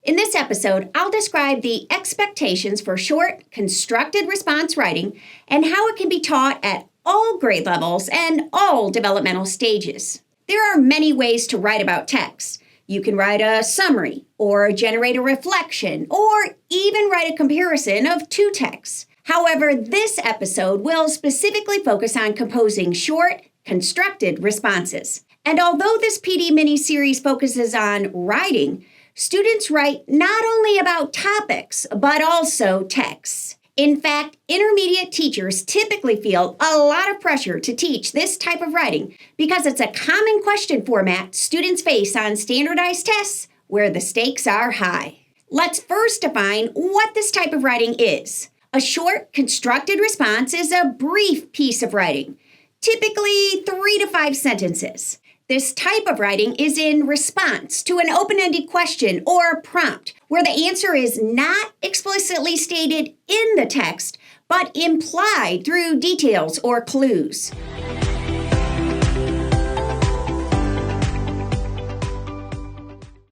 In this episode, I'll describe the expectations for short, constructed response writing and how it can be taught at all grade levels and all developmental stages. There are many ways to write about text. You can write a summary, or generate a reflection, or even write a comparison of two texts. However, this episode will specifically focus on composing short, constructed responses. And although this PD mini-series focuses on writing, students write not only about topics, but also texts. In fact, intermediate teachers typically feel a lot of pressure to teach this type of writing because it's a common question format students face on standardized tests where the stakes are high. Let's first define what this type of writing is. A short, constructed response is a brief piece of writing, typically 3 to 5 sentences. This type of writing is in response to an open-ended question or prompt where the answer is not explicitly stated in the text, but implied through details or clues.